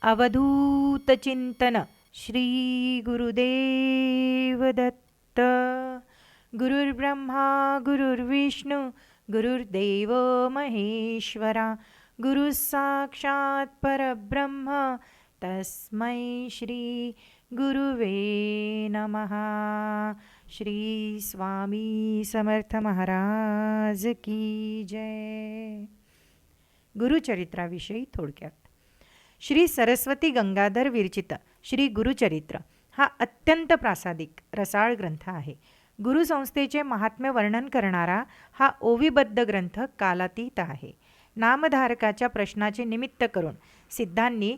अवधूत चिंतन श्री गुरुदेव दत्त. गुरुर्ब्रह्मा गुरुर्विष्णू गुरुर्देव महेश्वरा. गुरु साक्षात परब्रह्म तस्मै श्री गुरुवे नमः. श्री स्वामी समर्थ महाराज की जय. गुरुचरित्राविषयी थोडक्यात. श्री सरस्वती गंगाधर विरचित श्री गुरुचरित्र हा अत्यंत प्रासादिक रसाळ ग्रंथ आहे. गुरुसंस्थेचे महात्म्य वर्णन करणारा हा ओवीबद्ध ग्रंथ कालातीत आहे. नामधारकाच्या प्रश्नाचे निमित्त करून सिद्धांनी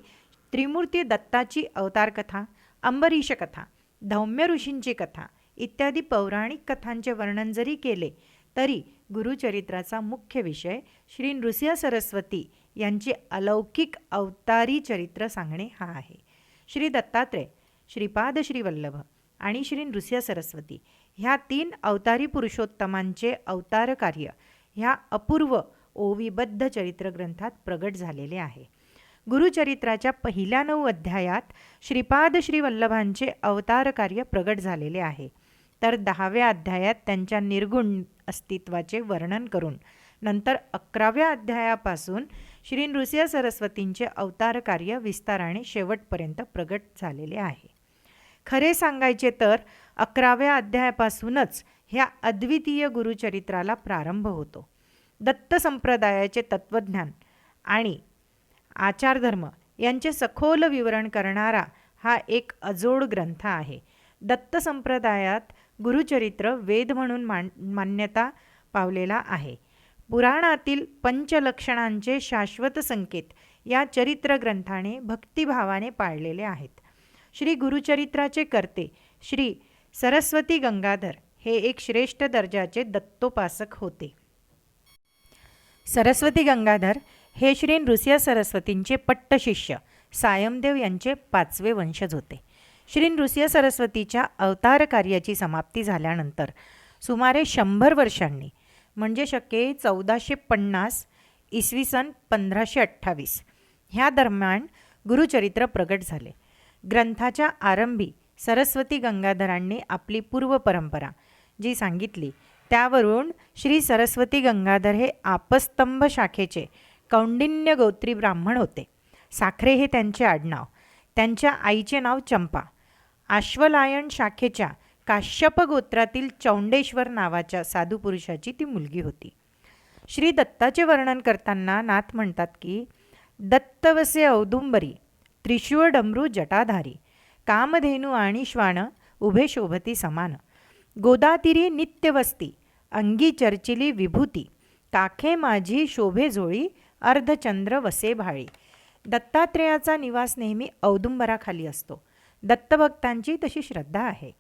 त्रिमूर्ती दत्ताची अवतार कथा, अंबरीश कथा, धौम्य ऋषींची कथा इत्यादी पौराणिक कथांचे वर्णन जरी केले तरी गुरुचरित्राचा मुख्य विषय श्री नृसिंह सरस्वती यांचे अलौकिक अवतारी चरित्र सांगणे हा आहे. श्री दत्तात्रय, श्रीपाद श्रीवल्लभ आणि श्री नृसिंह सरस्वती ह्या तीन अवतारी पुरुषोत्तमांचे अवतार कार्य ह्या अपूर्व ओवीबद्ध चरित्र ग्रंथात प्रगट झालेले आहे. गुरुचरित्राच्या पहिल्या 9 अध्यायात श्रीपाद श्रीवल्लभांचे अवतार कार्य प्रगट झालेले आहे, तर 10व्या अध्यायात त्यांच्या निर्गुण अस्तित्वाचे वर्णन करून नंतर 11व्या अध्यायापासून श्री नृसिंह सरस्वतींचे अवतार कार्य विस्ताराने शेवटपर्यंत प्रगट झालेले आहे. खरे सांगायचे तर 11व्या अध्यायापासूनच ह्या अद्वितीय गुरुचरित्राला प्रारंभ होतो. दत्त संप्रदायाचे तत्त्वज्ञान आणि आचारधर्म यांचे सखोल विवरण करणारा हा एक अजोड ग्रंथ आहे. दत्त संप्रदायात गुरुचरित्र वेद म्हणून मान्यता पावलेला आहे. पुराणातील पंचलक्षणांचे शाश्वत संकेत या चरित्र ग्रंथाने भक्तिभावाने पाळलेले आहेत. श्री गुरुचरित्राचे कर्ते श्री सरस्वती गंगाधर हे एक श्रेष्ठ दर्जाचे दत्तोपासक होते. सरस्वती गंगाधर हे श्री नृसिंह सरस्वतींचे पट्टशिष्य सायमदेव यांचे 5वे वंशज होते. श्री नृसिंह सरस्वतीच्या अवतार कार्याची समाप्ती झाल्यानंतर सुमारे 100 वर्षांनी म्हणजे शके 1450 इसवी सन 1528 ह्या दरम्यान गुरुचरित्र प्रगट झाले. ग्रंथाच्या आरंभी सरस्वती गंगाधरांनी आपली पूर्व परंपरा जी सांगितली त्यावरून श्री सरस्वती गंगाधर हे आपस्तंभ शाखेचे कौंडिन्य गोत्री ब्राह्मण होते. साखरे हे त्यांचे आडनाव. त्यांच्या आईचे नाव चंपा. आश्वलायन शाखेच्या काश्यप गोत्रातील चौंडेश्वर नावाच्या साधुपुरुषाची ती मुलगी होती. श्री दत्ताचे वर्णन करताना नाथ म्हणतात की दत्तवसे औदुंबरी त्रिशूळ डमरू जटाधारी कामधेनू आणि श्वान उभे शोभती समान गोदातिरी नित्यवस्ती अंगी चर्चिली विभूती काखे माझी शोभे जोळी अर्धचंद्र वसे भाळी. दत्तात्रेयाचा निवास नेहमी औदुंबराखाली असतो. दत्तभक्तांची तशी श्रद्धा आहे.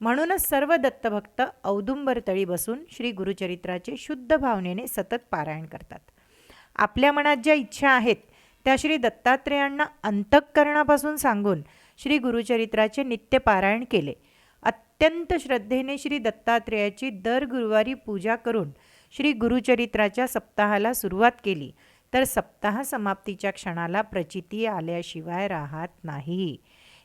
म्हणूनच सर्व दत्तभक्त औदुंबरतळी बसून श्री गुरुचरित्राचे शुद्ध भावनेने सतत पारायण करतात. आपल्या मनात ज्या इच्छा आहेत त्या श्री दत्तात्रेयांना अंतःकरणापासून सांगून श्री गुरुचरित्राचे नित्य पारायण केले. अत्यंत श्रद्धेने श्री दत्तात्रेयाची दर गुरुवारी पूजा करून श्री गुरुचरित्राच्या सप्ताहाला सुरुवात केली तर सप्ताह समाप्तीच्या क्षणाला प्रचिती आल्याशिवाय राहत नाही.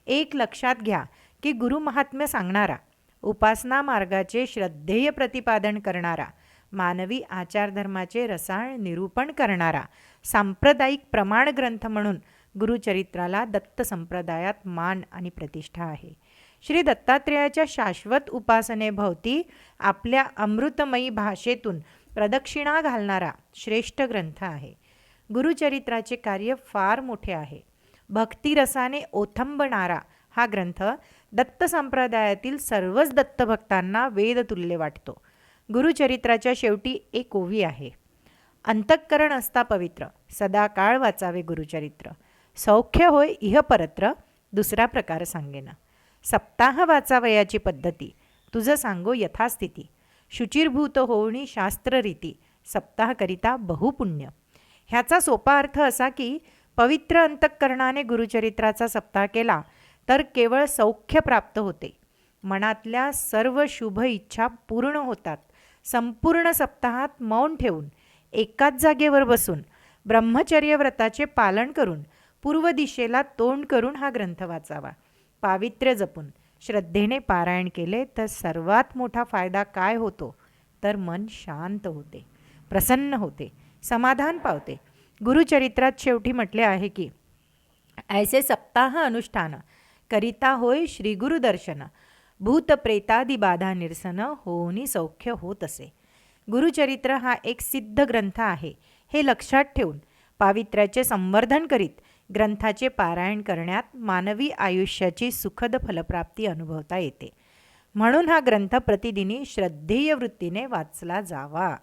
एक लक्षात घ्या की गुरुमहात्म्य सांगणारा, उपासना मार्गाचे श्रद्धेय प्रतिपादन करणारा, मानवी आचारधर्माचे रसाळ निरूपण करणारा सांप्रदायिक प्रमाण ग्रंथ म्हणून गुरुचरित्राला दत्त संप्रदायात मान आणि प्रतिष्ठा आहे. श्री दत्तात्रेयाच्या शाश्वत उपासनेभोवती आपल्या अमृतमयी भाषेतून प्रदक्षिणा घालणारा श्रेष्ठ ग्रंथ आहे. गुरुचरित्राचे कार्य फार मोठे आहे. भक्तिरसाने ओथंबणारा हा ग्रंथ दत्त संप्रदायातील सर्वच दत्तभक्तांना वेदतुल्य वाटतो. गुरुचरित्राच्या शेवटी एक ओवी आहे. अंतःकरण असता पवित्र सदाकाळ वाचावे गुरुचरित्र सौख्य होय इह परत्र दुसरा प्रकार सांगेन. सप्ताह वाचावयाची पद्धती तुझं सांगो यथास्थिती शुचिर्भूत होवणी शास्त्ररीती सप्ताहकरिता बहुपुण्य. ह्याचा सोपा अर्थ असा की पवित्र अंतःकरणाने गुरुचरित्राचा सप्ताह केला तर केवळ सौख्य प्राप्त होते. मनातल्या सर्व शुभ इच्छा पूर्ण होतात. संपूर्ण सप्ताहात मौन ठेवून एकाच जागेवर बसून ब्रह्मचर्य व्रताचे पालन करून पूर्व दिशेला तोंड करून हा ग्रंथ वाचावा. पावित्र्य जपून श्रद्धेने पारायण केले तर सर्वात मोठा फायदा काय होतो तर मन शांत होते, प्रसन्न होते, समाधान पावते. गुरुचरित्रात शेवटी म्हटले आहे की ऐसे सप्ताह अनुष्ठान करिता होय श्री गुरुदर्शन, भूत प्रेतादी बाधा निरसन होनी सौख्य होत असे. गुरुचरित्र हा एक सिद्ध ग्रंथ आहे हे लक्षात ठेवून पावित्र्याचे संवर्धन करीत ग्रंथाचे पारायण करण्यात मानवी आयुष्याची सुखद फलप्राप्ती अनुभवता येते. म्हणून हा ग्रंथ प्रतिदिनी श्रद्धेय वृत्तीने वाचला जावा.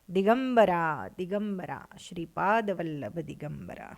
दिगंबरा दिगंबरा श्रीपाद वल्लभ दिगंबरा.